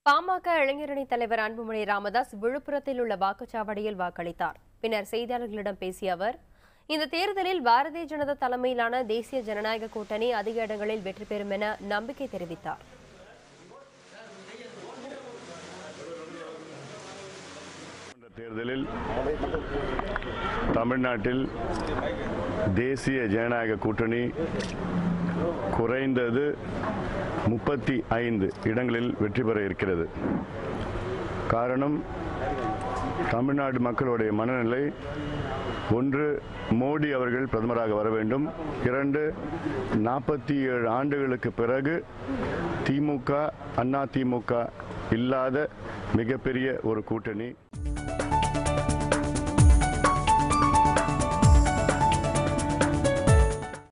பாமக இளைஞரணி தலைவர் அன்புமணி ராமதாஸ் விழுப்புரத்தில் உள்ள வாக்குச்சாவடியில் வாக்களித்தார். பின்னர் செய்தியாளர்களிடம் பேசிய அவர், இந்த தேர்தலில் பாரதிய ஜனதா தலைமையிலான தேசிய ஜனநாயக கூட்டணி அதிக இடங்களில் வெற்றி பெறும் என நம்பிக்கை தெரிவித்தார். தேர்தலில் தமிழ்நாட்டில் தேசிய ஜனநாயக கூட்டணி குறைந்தது 35 இடங்களில் வெற்றி பெற இருக்கிறது. காரணம், தமிழ்நாடு மக்களுடைய மனநிலை ஒன்று, மோடி அவர்கள் பிரதமராக வர வேண்டும். 2, 47 ஆண்டுகளுக்கு பிறகு திமுக, அதிமுக இல்லாத மிகப்பெரிய ஒரு கூட்டணி.